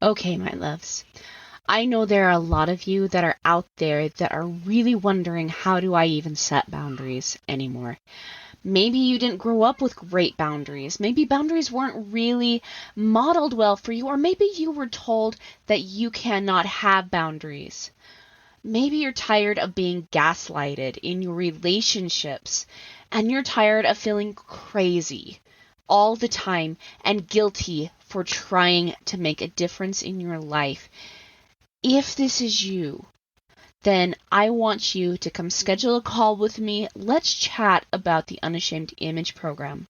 Okay, my loves. I know there are a lot of you that are out there that are really wondering, how do I even set boundaries anymore? Maybe you didn't grow up with great boundaries. Maybe boundaries weren't really modeled well for you, or maybe you were told that you cannot have boundaries. Maybe you're tired of being gaslighted in your relationships, and you're tired of feeling crazy all the time and guilty for trying to make a difference in your life. If this is you, then I want you to come schedule a call with me. Let's chat about the Unashamed Image Program.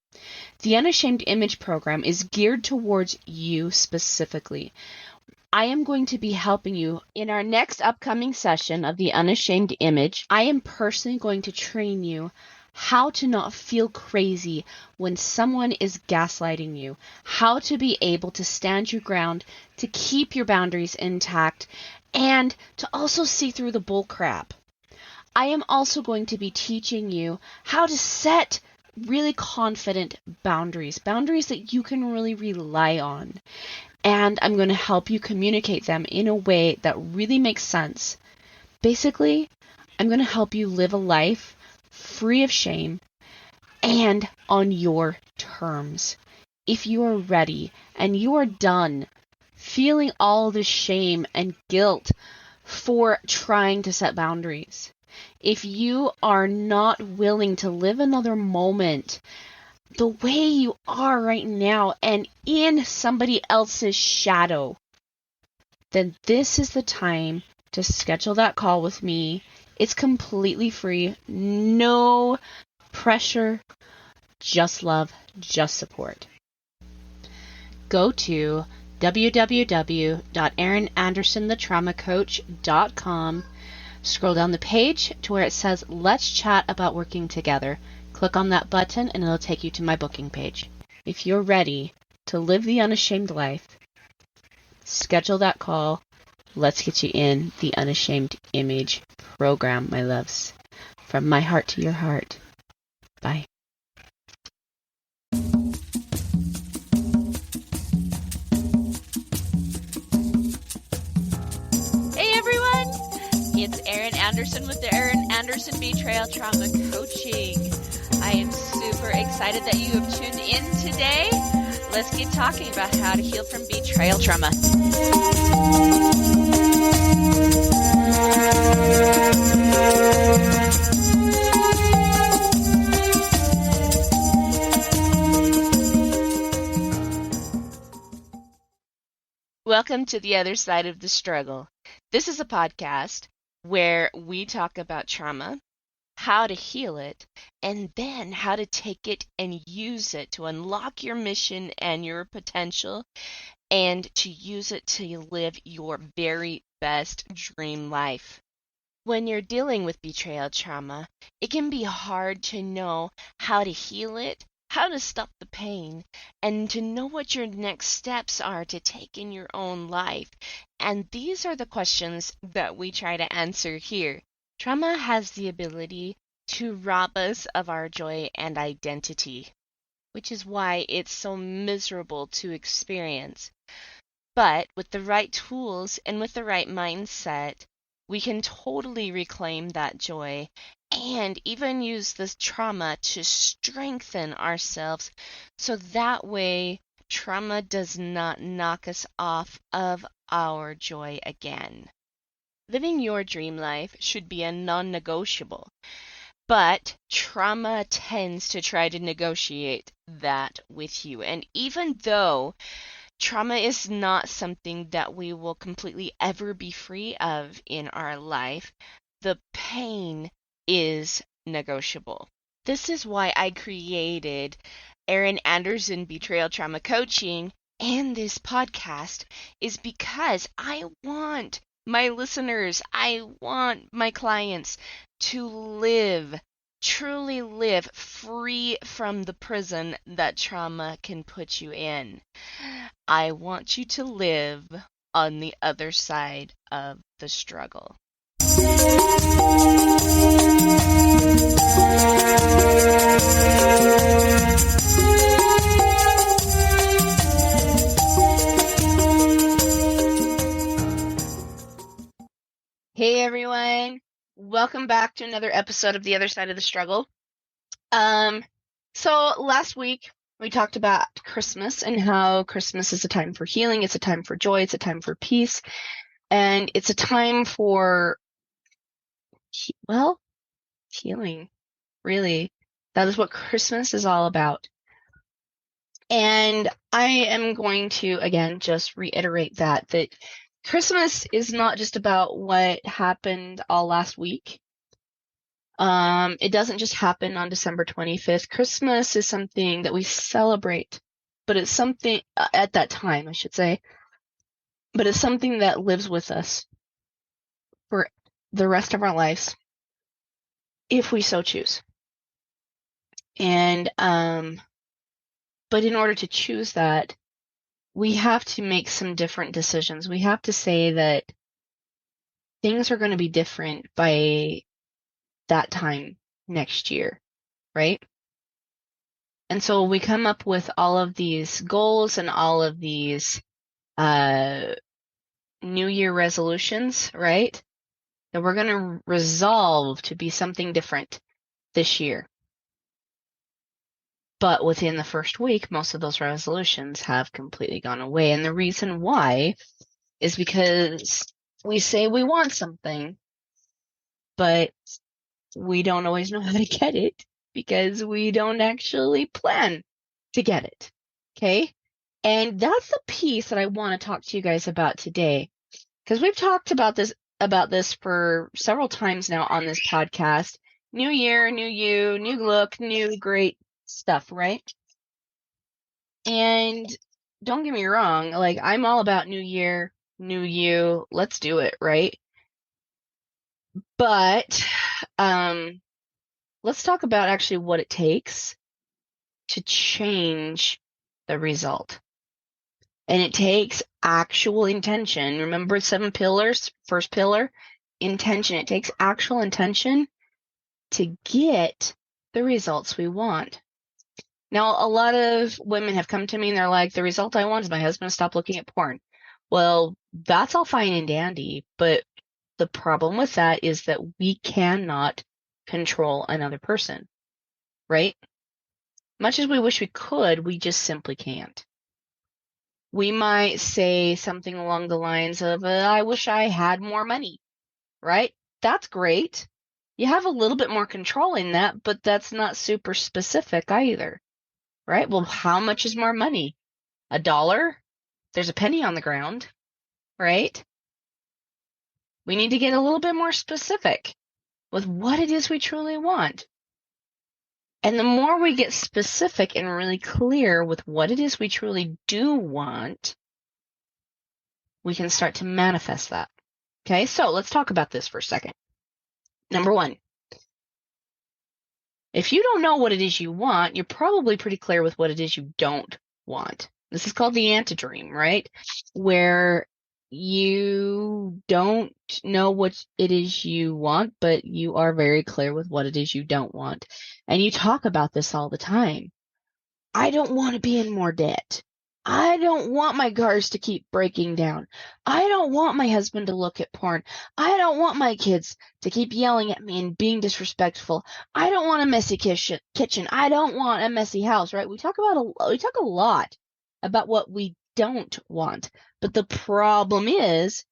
The Unashamed Image Program is geared towards you specifically. I am going to be helping you in our next upcoming session of the Unashamed Image. I am personally going to train you how to not feel crazy when someone is gaslighting you, how to be able to stand your ground, to keep your boundaries intact, and to also see through the bull crap. I am also going to be teaching you how to set really confident boundaries that you can really rely on. And I'm going to help you communicate them in a way that really makes sense. Basically, I'm going to help you live a life free of shame and on your terms. If you are ready and you are done feeling all the shame and guilt for trying to set boundaries, if you are not willing to live another moment the way you are right now and in somebody else's shadow, then this is the time to schedule that call with me. It's completely free, no pressure, just love, just support. Go to www.erinandersonthetraumacoach.com. Scroll down the page to where it says, Let's Chat About Working Together. Click on that button and it'll take you to my booking page. If you're ready to live the unashamed life, schedule that call. Let's get you in the Unashamed Image Program, my loves. From my heart to your heart. Bye. Hey everyone! It's Erin Anderson with the Erin Anderson Betrayal Trauma Coaching. I am super excited that you have tuned in today. Let's get talking about how to heal from betrayal trauma. Welcome to the other side of the struggle. This is a podcast where we talk about trauma, how to heal it, and then how to take it and use it to unlock your mission and your potential, and to use it to live your very best dream life. When you're dealing with betrayal trauma, it can be hard to know how to heal it, how to stop the pain, and to know what your next steps are to take in your own life. And these are the questions that we try to answer here. Trauma has the ability to rob us of our joy and identity, which is why it's so miserable to experience. But with the right tools and with the right mindset, we can totally reclaim that joy and even use this trauma to strengthen ourselves, so that way trauma does not knock us off of our joy again. Living your dream life should be a non-negotiable, but trauma tends to try to negotiate that with you. And even though trauma is not something that we will completely ever be free of in our life, the pain is negotiable. This is why I created Erin Anderson Betrayal Trauma Coaching and this podcast, is because I want my listeners, I want my clients to live, truly live free from the prison that trauma can put you in. I want you to live on the other side of the struggle. Hey everyone, welcome back to another episode of The Other Side of the Struggle. So last week we talked about Christmas and how Christmas is a time for healing, it's a time for joy, it's a time for peace, and it's a time for, healing, really. That is what Christmas is all about. And I am going to, again, just reiterate that Christmas is not just about what happened all last week. It doesn't just happen on December 25th. Christmas is something that we celebrate, but it's something at that time, I should say, but it's something that lives with us for the rest of our lives, if we so choose. And, but in order to choose that, we have to make some different decisions. We have to say that things are going to be different by that time next year, right? And so we come up with all of these goals and all of these New Year resolutions, right? That we're going to resolve to be something different this year. But within the first week, most of those resolutions have completely gone away. And the reason why is because we say we want something, but we don't always know how to get it because we don't actually plan to get it. Okay? And that's the piece that I want to talk to you guys about today. Because we've talked about this for several times now on this podcast. New year, new you, new look, new great stuff, right? And don't get me wrong, like I'm all about new year, new you, let's do it, right? But let's talk about actually what it takes to change the result. And it takes actual intention. Remember 7 pillars? First pillar, intention. It takes actual intention to get the results we want. Now, a lot of women have come to me and they're like, the result I want is my husband to stop looking at porn. Well, that's all fine and dandy, but the problem with that is that we cannot control another person, right? Much as we wish we could, we just simply can't. We might say something along the lines of, I wish I had more money, right? That's great. You have a little bit more control in that, but that's not super specific either, right? Well, how much is more money? $1? There's a penny on the ground, right? We need to get a little bit more specific with what it is we truly want. And the more we get specific and really clear with what it is we truly do want, we can start to manifest that. Okay, so let's talk about this for a second. Number 1, if you don't know what it is you want, you're probably pretty clear with what it is you don't want. This is called the antidream, right? Where you don't know what it is you want, but you are very clear with what it is you don't want. And you talk about this all the time. I don't want to be in more debt. I don't want my cars to keep breaking down. I don't want my husband to look at porn. I don't want my kids to keep yelling at me and being disrespectful. I don't want a messy kitchen. I don't want a messy house, right? We talk a lot about what we don't want. But the problem is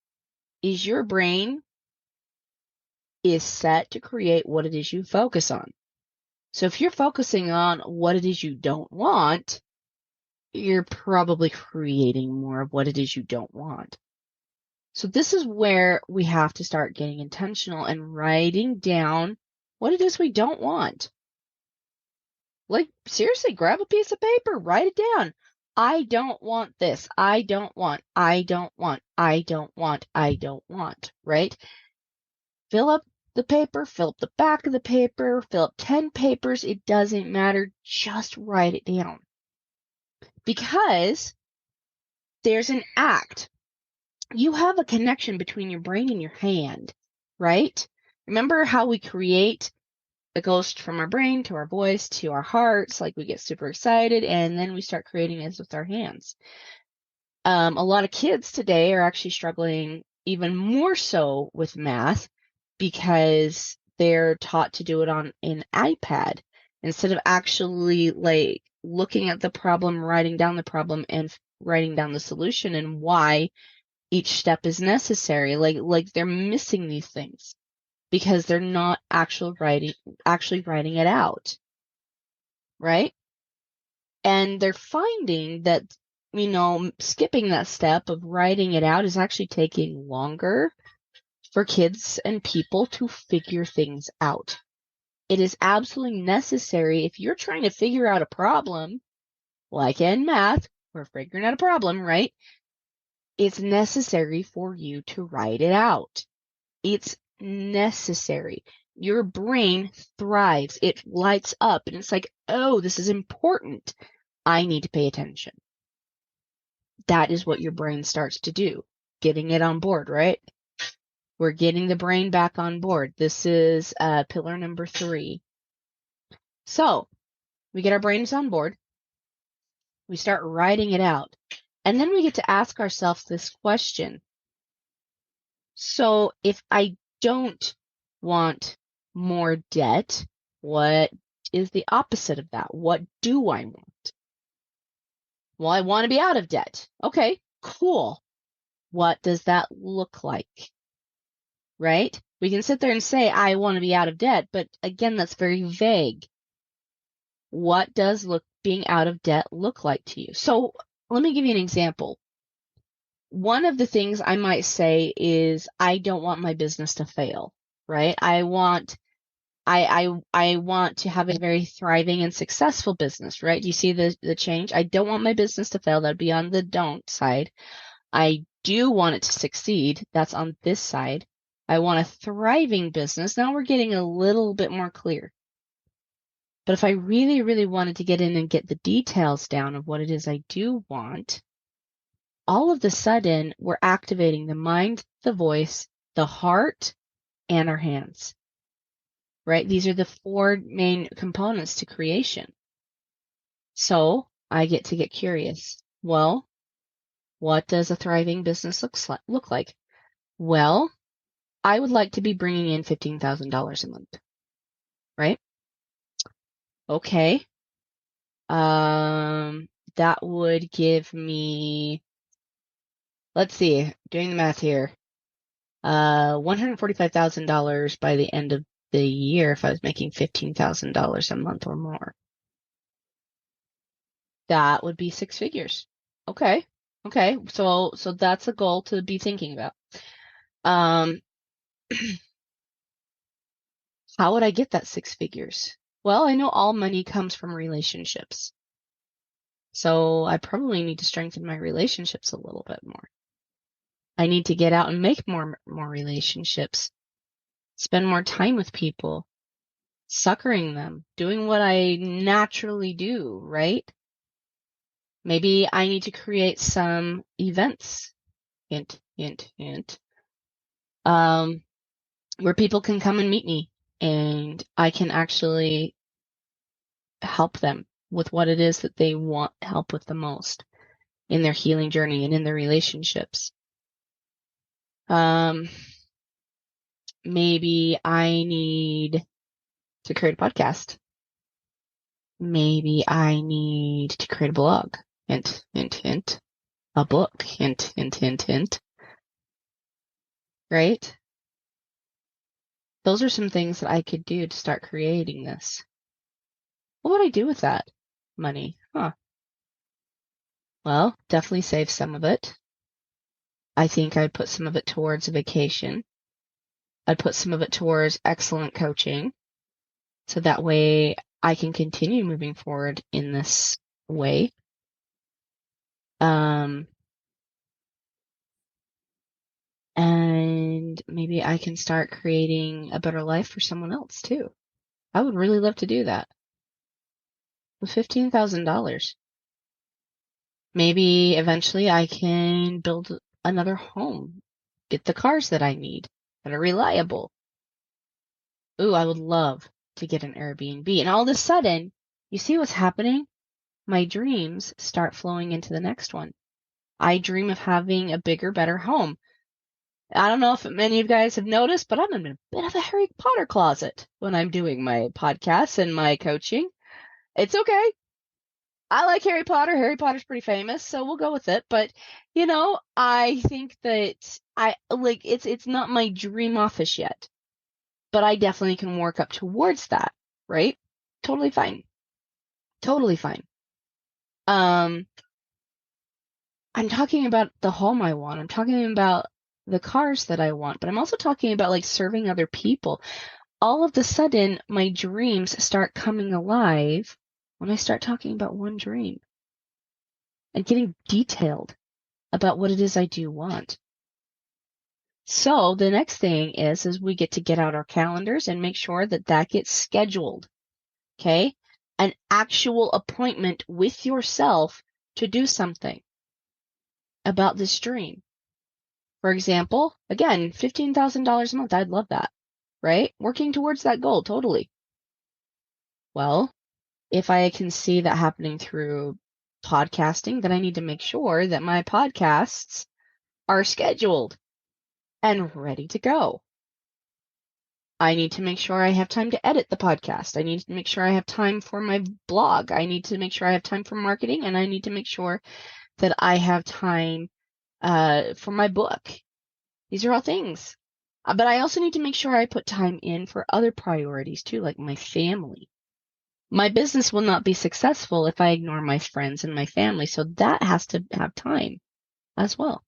your brain is set to create what it is you focus on. So if you're focusing on what it is you don't want, you're probably creating more of what it is you don't want. So this is where we have to start getting intentional and writing down what it is we don't want. Like, seriously, grab a piece of paper, write it down. I don't want this. I don't want, I don't want, I don't want, I don't want, right? Fill up the paper, fill up the back of the paper, fill up 10 papers. It doesn't matter. Just write it down. Because there's an act. You have a connection between your brain and your hand, right? Remember how we create a ghost from our brain to our voice to our hearts, like we get super excited and then we start creating this with our hands. A lot of kids today are actually struggling even more so with math because they're taught to do it on an iPad instead of actually like looking at the problem, writing down the problem, and writing down the solution and why each step is necessary. Like they're missing these things because they're not actually writing it out, right? And they're finding that, skipping that step of writing it out is actually taking longer for kids and people to figure things out. It is absolutely necessary if you're trying to figure out a problem, like in math, we're figuring out a problem, right? It's necessary for you to write it out. It's necessary. Your brain thrives. It lights up and it's like, oh, this is important. I need to pay attention. That is what your brain starts to do. Getting it on board, right? We're getting the brain back on board. This is pillar number 3. So we get our brains on board. We start writing it out. And then we get to ask ourselves this question. So if I don't want more debt, what is the opposite of that? What do I want? Well, I want to be out of debt. Okay, cool. What does that look like? Right? We can sit there and say, I want to be out of debt, but again, that's very vague. What does being out of debt look like to you? So let me give you an example. One of the things I might say is, I don't want my business to fail, right? I want to have a very thriving and successful business, right? Do you see the change? I don't want my business to fail. That'd be on the don't side. I do want it to succeed. That's on this side. I want a thriving business. Now we're getting a little bit more clear. But if I really, really wanted to get in and get the details down of what it is I do want, all of a sudden we're activating the mind, the voice, the heart, and our hands, right? These are the 4 main components to creation. So I get to get curious. Well, what does a thriving business look like? Well, I would like to be bringing in $15,000 a month, right? Okay. That would give me, let's see, doing the math here, $145,000 by the end of the year if I was making $15,000 a month or more. That would be 6 figures. Okay. So that's a goal to be thinking about. How would I get that 6 figures? Well, I know all money comes from relationships. So I probably need to strengthen my relationships a little bit more. I need to get out and make more relationships, spend more time with people, succoring them, doing what I naturally do, right? Maybe I need to create some events, hint, hint, hint, where people can come and meet me and I can actually help them with what it is that they want help with the most in their healing journey and in their relationships. Maybe I need to create a podcast. Maybe I need to create a blog. Hint, hint, hint. A book. Hint, hint, hint, hint. Right? Those are some things that I could do to start creating this. What would I do with that money? Well, definitely save some of it. I think I'd put some of it towards a vacation. I'd put some of it towards excellent coaching. So that way I can continue moving forward in this way. And maybe I can start creating a better life for someone else too. I would really love to do that. With $15,000. Maybe eventually I can build another home, get the cars that I need that are reliable. Ooh, I would love to get an Airbnb. And all of a sudden, you see what's happening? My dreams start flowing into the next one. I dream of having a bigger, better home. I don't know if many of you guys have noticed, but I'm in a bit of a Harry Potter closet when I'm doing my podcasts and my coaching. It's okay. I like Harry Potter. Harry Potter's pretty famous, so we'll go with it. But, I think that I like it's not my dream office yet, but I definitely can work up towards that, right? Totally fine. Totally fine. Um, I'm talking about the home I want. I'm talking about the cars that I want, but I'm also talking about like serving other people. All of a sudden, my dreams start coming alive when I start talking about one dream and getting detailed about what it is I do want. So the next thing is we get out our calendars and make sure that that gets scheduled. Okay? An actual appointment with yourself to do something about this dream. For example, again, $15,000 a month. I'd love that, right? Working towards that goal, totally. Well, if I can see that happening through podcasting, then I need to make sure that my podcasts are scheduled and ready to go. I need to make sure I have time to edit the podcast. I need to make sure I have time for my blog. I need to make sure I have time for marketing, and I need to make sure that I have time for my book. These are all things. But I also need to make sure I put time in for other priorities too, like my family. My business will not be successful if I ignore my friends and my family, so that has to have time as well.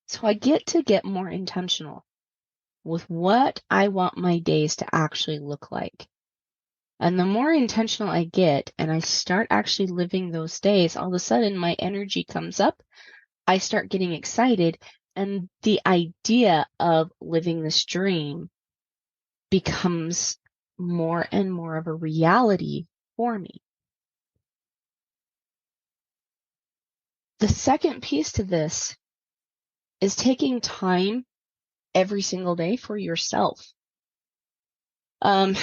So I get more intentional with what I want my days to actually look like. And the more intentional I get and I start actually living those days, all of a sudden my energy comes up. I start getting excited, and the idea of living this dream becomes more and more of a reality for me. The second piece to this is taking time every single day for yourself. A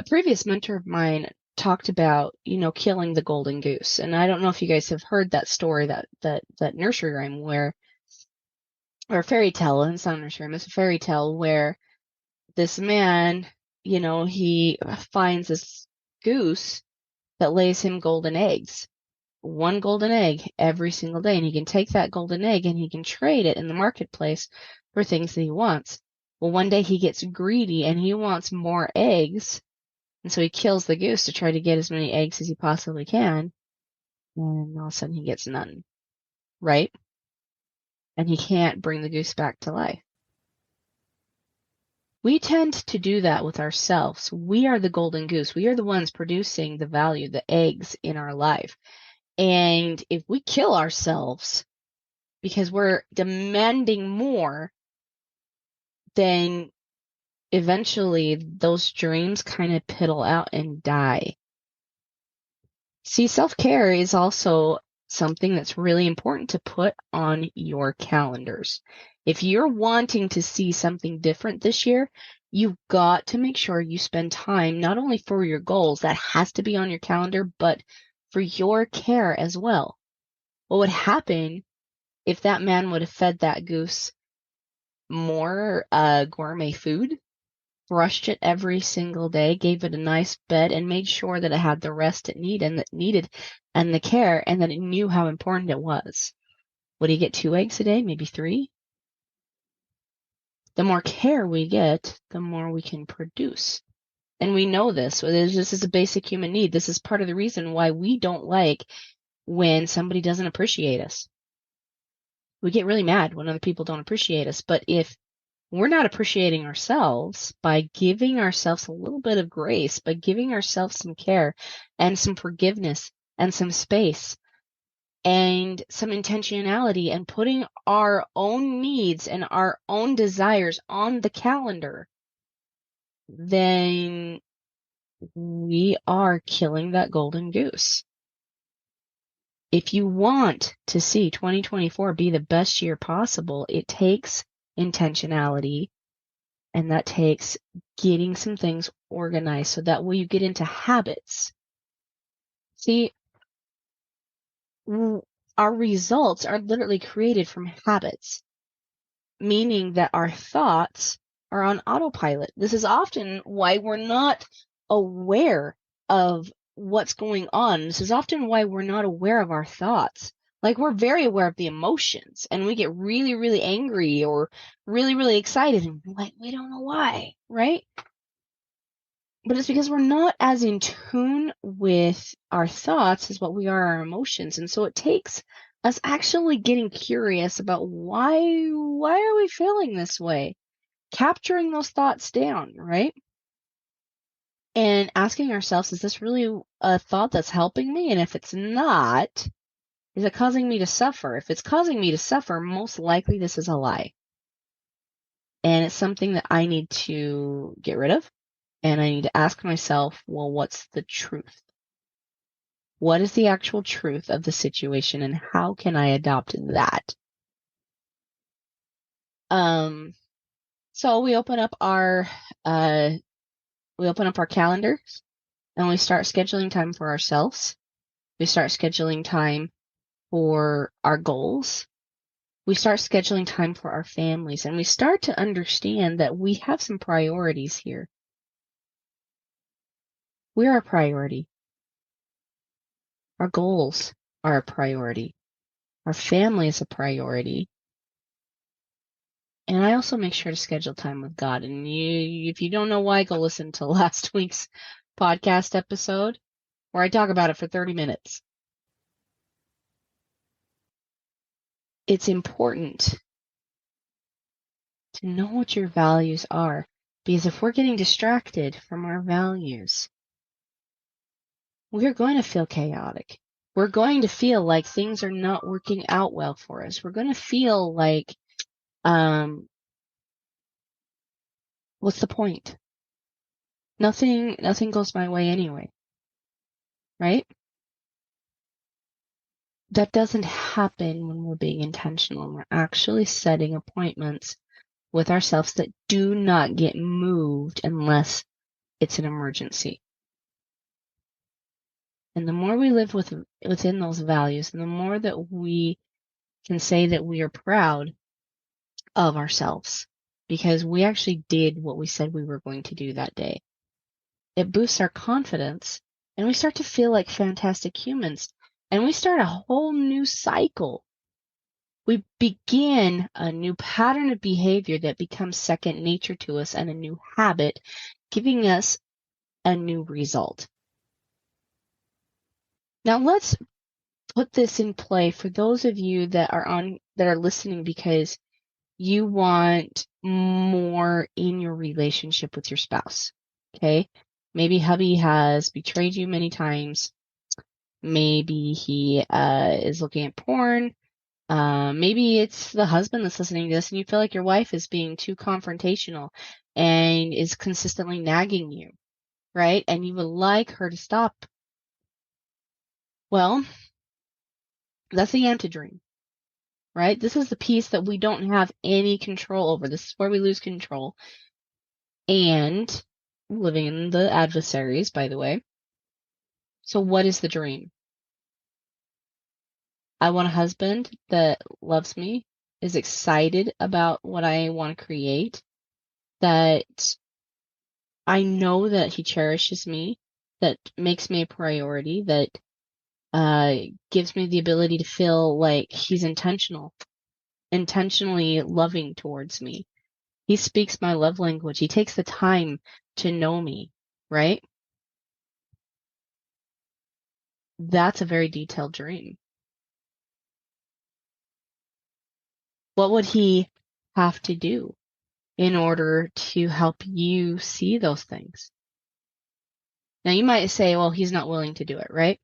previous mentor of mine talked about, killing the golden goose. And I don't know if you guys have heard that story, that nursery rhyme or fairy tale, and it's not a nursery rhyme, it's a fairy tale where this man, he finds this goose that lays him golden eggs. One golden egg every single day, and he can take that golden egg and he can trade it in the marketplace for things that he wants. Well, one day he gets greedy and he wants more eggs, and so he kills the goose to try to get as many eggs as he possibly can, and all of a sudden he gets none, right? And he can't bring the goose back to life. We tend to do that with ourselves. We are the golden goose. We are the ones producing the value, the eggs in our life. And if we kill ourselves because we're demanding more, then eventually those dreams kind of piddle out and die. See, self-care is also something that's really important to put on your calendars. If you're wanting to see something different this year, you've got to make sure you spend time not only for your goals, that has to be on your calendar, but for your care as well. What would happen if that man would have fed that goose more gourmet food, brushed it every single day, gave it a nice bed, and made sure that it had the rest it needed and the care, and that it knew how important it was? Would he get 2 eggs a day, maybe 3? The more care we get, the more we can produce. And we know this. This is a basic human need. This is part of the reason why we don't like when somebody doesn't appreciate us. We get really mad when other people don't appreciate us. But if we're not appreciating ourselves by giving ourselves a little bit of grace, by giving ourselves some care and some forgiveness and some space and some intentionality, and putting our own needs and our own desires on the calendar, then we are killing that golden goose. If you want to see 2024 be the best year possible, it takes intentionality, and that takes getting some things organized so that way you get into habits. See, our results are literally created from habits. meaning that our thoughts are on autopilot. This is often why we're not aware of what's going on. This is often why we're not aware of our thoughts. Like, we're very aware of the emotions, and we get really, really angry or really, really excited, and like, we don't know why, right? But it's because we're not as in tune with our thoughts as what we are our emotions. And so it takes us actually getting curious about why are we feeling this way? Capturing those thoughts down, right? And asking ourselves, is this really a thought that's helping me? And if it's not, is it causing me to suffer? If it's causing me to suffer, most likely this is a lie. And it's something that I need to get rid of. And I need to ask myself, well, what's the truth? What is the actual truth of the situation, and how can I adopt that? So we open up our calendars, and we start scheduling time for ourselves. We start scheduling time for our goals. We start scheduling time for our families, and we start to understand that we have some priorities here. We're a priority. Our goals are a priority. Our family is a priority. And I also make sure to schedule time with God. And if you don't know why, go listen to last week's podcast episode where I talk about it for 30 minutes. It's important to know what your values are, because if we're getting distracted from our values, we're going to feel chaotic. We're going to feel like things are not working out well for us. We're going to feel like, what's the point? Nothing goes my way anyway, right? That doesn't happen when we're being intentional. We're actually setting appointments with ourselves that do not get moved unless it's an emergency. And the more we live within those values, and the more that we can say that we are proud of ourselves because we actually did what we said we were going to do that day, it boosts our confidence, and we start to feel like fantastic humans, and we start a whole new cycle. We begin a new pattern of behavior that becomes second nature to us, and a new habit, giving us a new result. Now let's put this in play for those of you that are listening because you want more in your relationship with your spouse. Okay? Maybe hubby has betrayed you many times. Maybe he is looking at porn. Maybe it's the husband that's listening to this and you feel like your wife is being too confrontational and is consistently nagging you, right? And you would like her to stop. Well, that's the antidream, right? This is the piece that we don't have any control over. This is where we lose control. And living in the adversaries, by the way. So what is the dream? I want a husband that loves me, is excited about what I want to create, that I know that he cherishes me, that makes me a priority, that gives me the ability to feel like he's intentionally loving towards me. He speaks my love language. He takes the time to know me, right? That's a very detailed dream. What would he have to do in order to help you see those things? Now you might say, well, he's not willing to do it, right?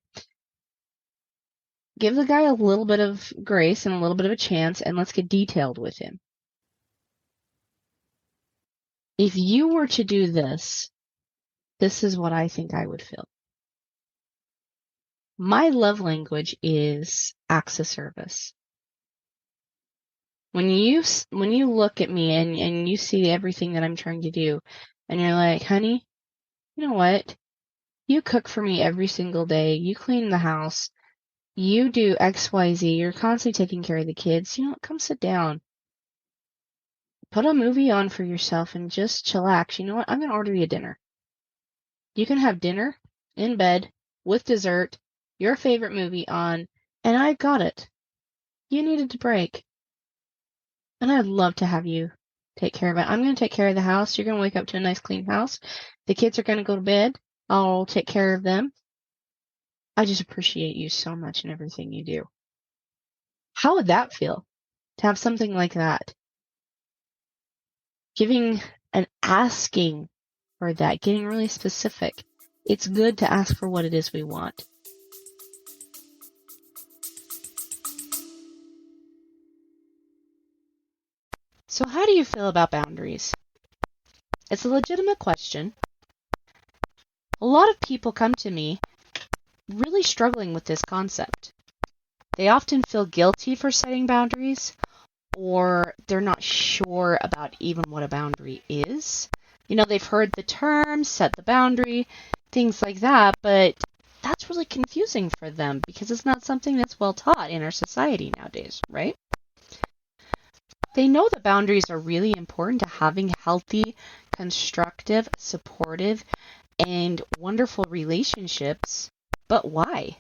Give the guy a little bit of grace and a little bit of a chance, and let's get detailed with him. If you were to do this, this is what I think I would feel. My love language is acts of service. When you look at me and you see everything that I'm trying to do, and you're like, honey, you know what? You cook for me every single day. You clean the house. You do X, Y, Z. You're constantly taking care of the kids. You know, come sit down. Put a movie on for yourself and just chillax. You know what? I'm going to order you dinner. You can have dinner in bed with dessert, your favorite movie on, and I got it. You needed to break. And I'd love to have you take care of it. I'm going to take care of the house. You're going to wake up to a nice clean house. The kids are going to go to bed. I'll take care of them. I just appreciate you so much and everything you do. How would that feel to have something like that? Giving and asking for that, getting really specific. It's good to ask for what it is we want. So how do you feel about boundaries? It's a legitimate question. A lot of people come to me really struggling with this concept. They often feel guilty for setting boundaries, or they're not sure about even what a boundary is. You know, they've heard the term, set the boundary, things like that, but that's really confusing for them because it's not something that's well taught in our society nowadays, right? They know that boundaries are really important to having healthy, constructive, supportive, and wonderful relationships, but why?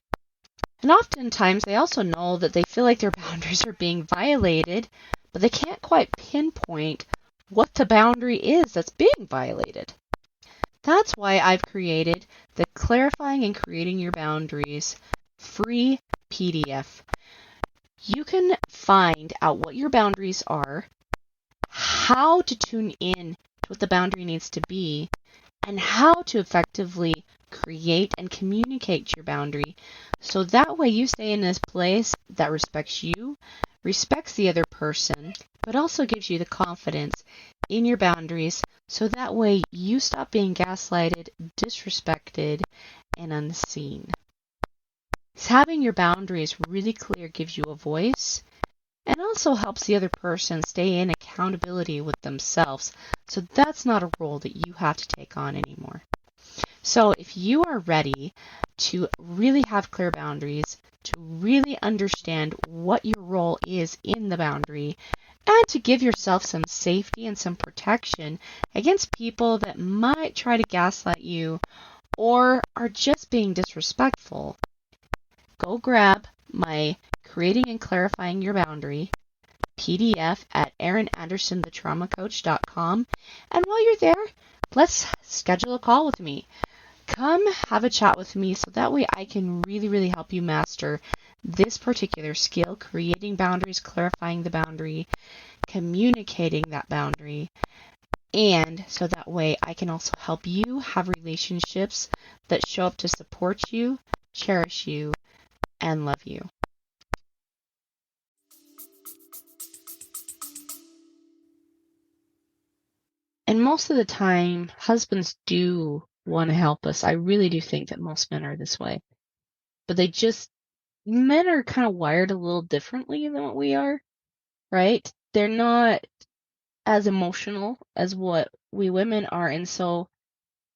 And oftentimes they also know that they feel like their boundaries are being violated, but they can't quite pinpoint what the boundary is that's being violated. That's why I've created the Clarifying and Creating Your Boundaries free PDF. You can find out what your boundaries are, how to tune in to what the boundary needs to be, and how to effectively create and communicate your boundary so that way you stay in this place that respects you, respects the other person, but also gives you the confidence in your boundaries so that way you stop being gaslighted, disrespected, and unseen. Having your boundaries really clear gives you a voice and also helps the other person stay in accountability with themselves. So that's not a role that you have to take on anymore. So if you are ready to really have clear boundaries, to really understand what your role is in the boundary, and to give yourself some safety and some protection against people that might try to gaslight you or are just being disrespectful, go grab my Creating and Clarifying Your Boundary PDF at erinandersonthetraumacoach.com. And while you're there, let's schedule a call with me. Come have a chat with me so that way I can really, really help you master this particular skill, creating boundaries, clarifying the boundary, communicating that boundary, and so that way I can also help you have relationships that show up to support you, cherish you, and love you. And most of the time, husbands do want to help us. I really do think that most men are this way. But men are kind of wired a little differently than what we are, right? They're not as emotional as what we women are. And so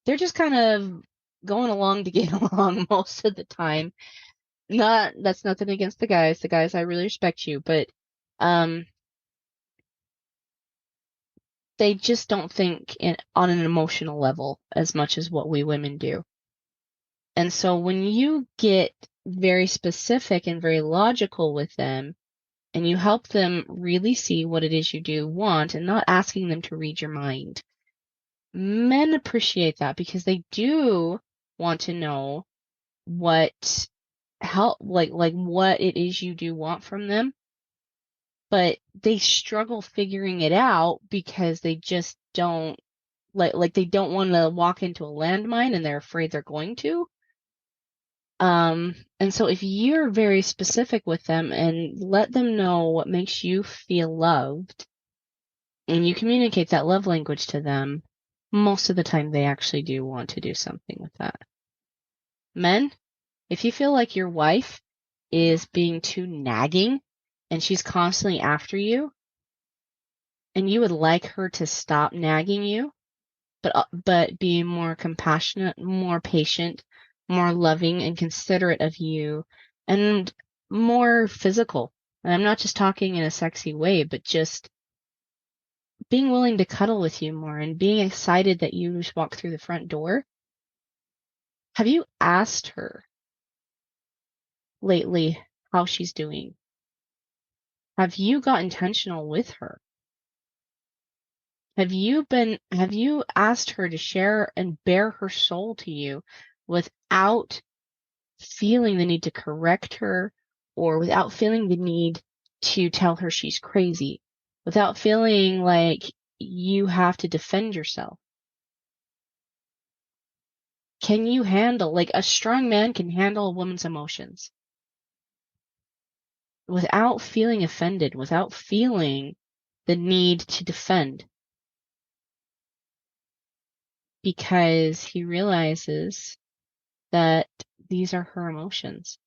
they're just kind of going along to get along most of the time. That's nothing against the guys. The guys, I really respect you, but they just don't think on an emotional level as much as what we women do. And so when you get very specific and very logical with them, and you help them really see what it is you do want and not asking them to read your mind, men appreciate that because they do want to know what what it is you do want from them, but they struggle figuring it out because they just don't they don't want to walk into a landmine and they're afraid they're going to. And so if you're very specific with them and let them know what makes you feel loved and you communicate that love language to them, most of the time they actually do want to do something with that. Men, if you feel like your wife is being too nagging and she's constantly after you and you would like her to stop nagging you, but be more compassionate, more patient, more loving and considerate of you, and more physical. And I'm not just talking in a sexy way, but just being willing to cuddle with you more and being excited that you just walked through the front door. Have you asked her lately how she's doing? Have you got intentional with her? Have you asked her to share and bare her soul to you without feeling the need to correct her or without feeling the need to tell her she's crazy, without feeling like you have to defend yourself? Can you handle, like a strong man can handle a woman's emotions without feeling offended, without feeling the need to defend? Because he realizes that these are her emotions.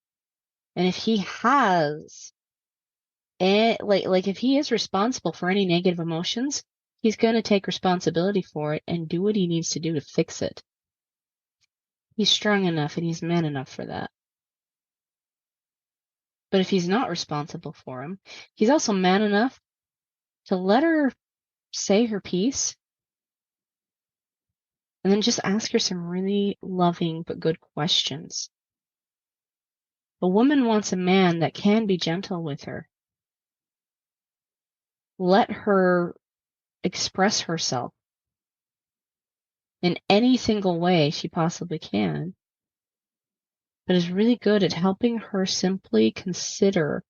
And if he has, if he is responsible for any negative emotions, he's going to take responsibility for it and do what he needs to do to fix it. He's strong enough and he's man enough for that. But if he's not responsible for him, he's also man enough to let her say her piece and then just ask her some really loving but good questions. A woman wants a man that can be gentle with her. Let her express herself in any single way she possibly can, but is really good at helping her simply consider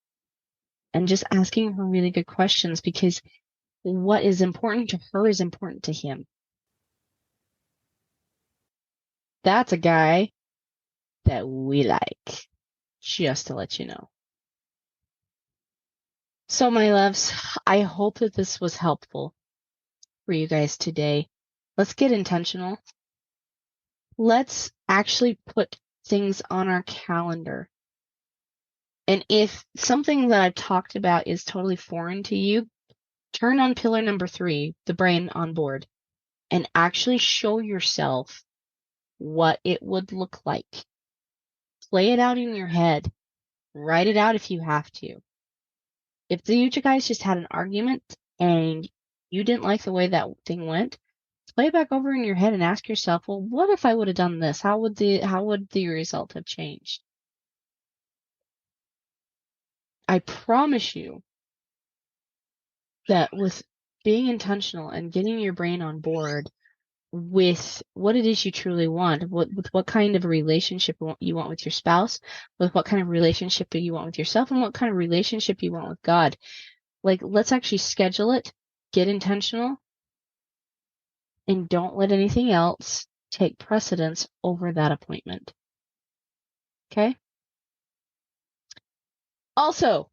and just asking her really good questions, because what is important to her is important to him. That's a guy that we like, just to let you know. So, my loves, I hope that this was helpful for you guys today. Let's get intentional. Let's actually put things on our calendar. And if something that I've talked about is totally foreign to you, turn on pillar number 3, the brain on board, and actually show yourself what it would look like. Play it out in your head. Write it out if you have to. If you guys just had an argument and you didn't like the way that thing went, play it back over in your head and ask yourself, well, what if I would have done this? How would the result have changed? I promise you that with being intentional and getting your brain on board with what it is you truly want, with what kind of a relationship you want with your spouse, with what kind of relationship you want with yourself, and what kind of relationship you want with God. Like, let's actually schedule it, get intentional, and don't let anything else take precedence over that appointment. Okay? Also,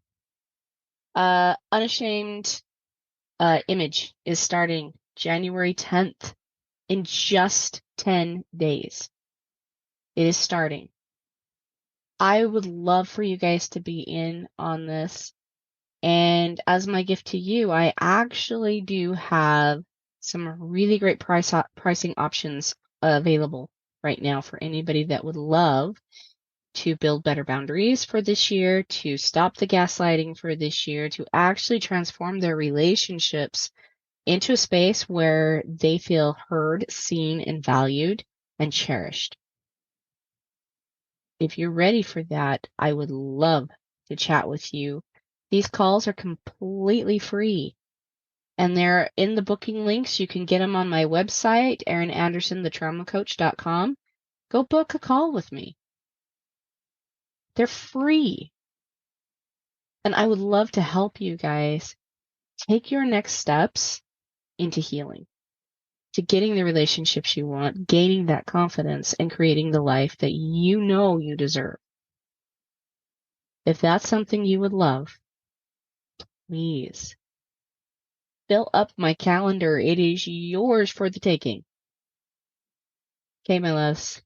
Unashamed Image is starting January 10th in just 10 days. It is starting. I would love for you guys to be in on this. And as my gift to you, I actually do have some really great pricing options available right now for anybody that would love to build better boundaries for this year, to stop the gaslighting for this year, to actually transform their relationships into a space where they feel heard, seen, and valued and cherished. If you're ready for that, I would love to chat with you. These calls are completely free, and they're in the booking links. You can get them on my website, erinandersonthetraumacoach.com. Go book a call with me. They're free. And I would love to help you guys take your next steps into healing, to getting the relationships you want, gaining that confidence, and creating the life that you know you deserve. If that's something you would love, please fill up my calendar. It is yours for the taking. Okay, my loves.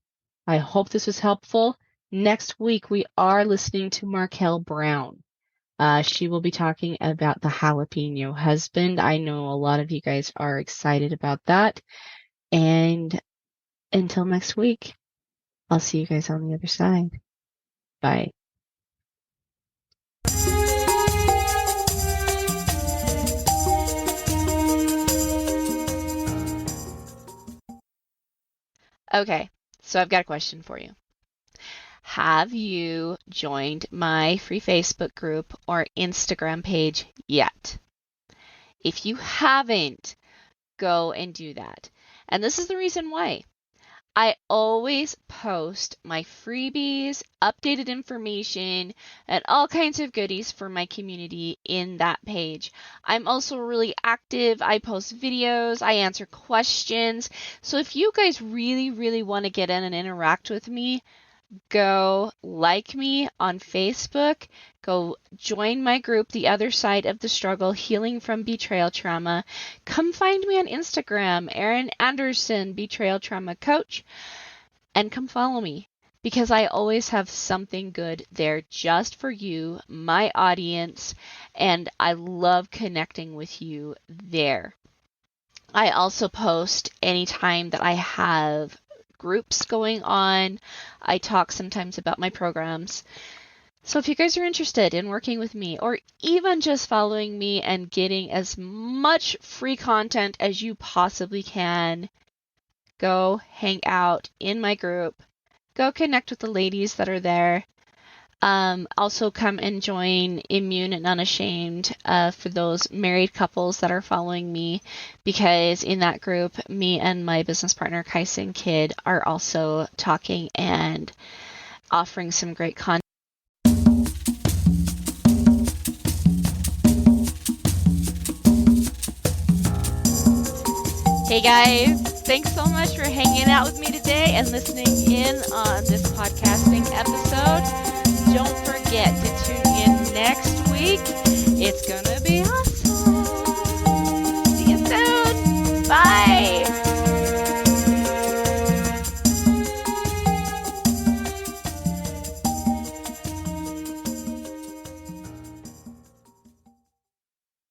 I hope this was helpful. Next week, we are listening to Marquel Brown. She will be talking about the jalapeno husband. I know a lot of you guys are excited about that. And until next week, I'll see you guys on the other side. Bye. Okay, so I've got a question for you. Have you joined my free Facebook group or Instagram page yet? If you haven't, go and do that. And this is the reason why. I always post my freebies, updated information, and all kinds of goodies for my community in that page. I'm also really active. I post videos, I answer questions. So if you guys really, really want to get in and interact with me, go like me on Facebook, go join my group, The Other Side of the Struggle, Healing from Betrayal Trauma. Come find me on Instagram, Erin Anderson, Betrayal Trauma Coach, and come follow me because I always have something good there just for you, my audience, and I love connecting with you there. I also post anytime that I have groups going on. I talk sometimes about my programs. So if you guys are interested in working with me or even just following me and getting as much free content as you possibly can, go hang out in my group. Go connect with the ladies that are there. Also come and join Immune and Unashamed for those married couples that are following me, because in that group, me and my business partner, Kaisen Kidd, are also talking and offering some great content. Hey guys, thanks so much for hanging out with me today and listening in on this podcasting episode. Don't forget to tune in next week. It's gonna be awesome.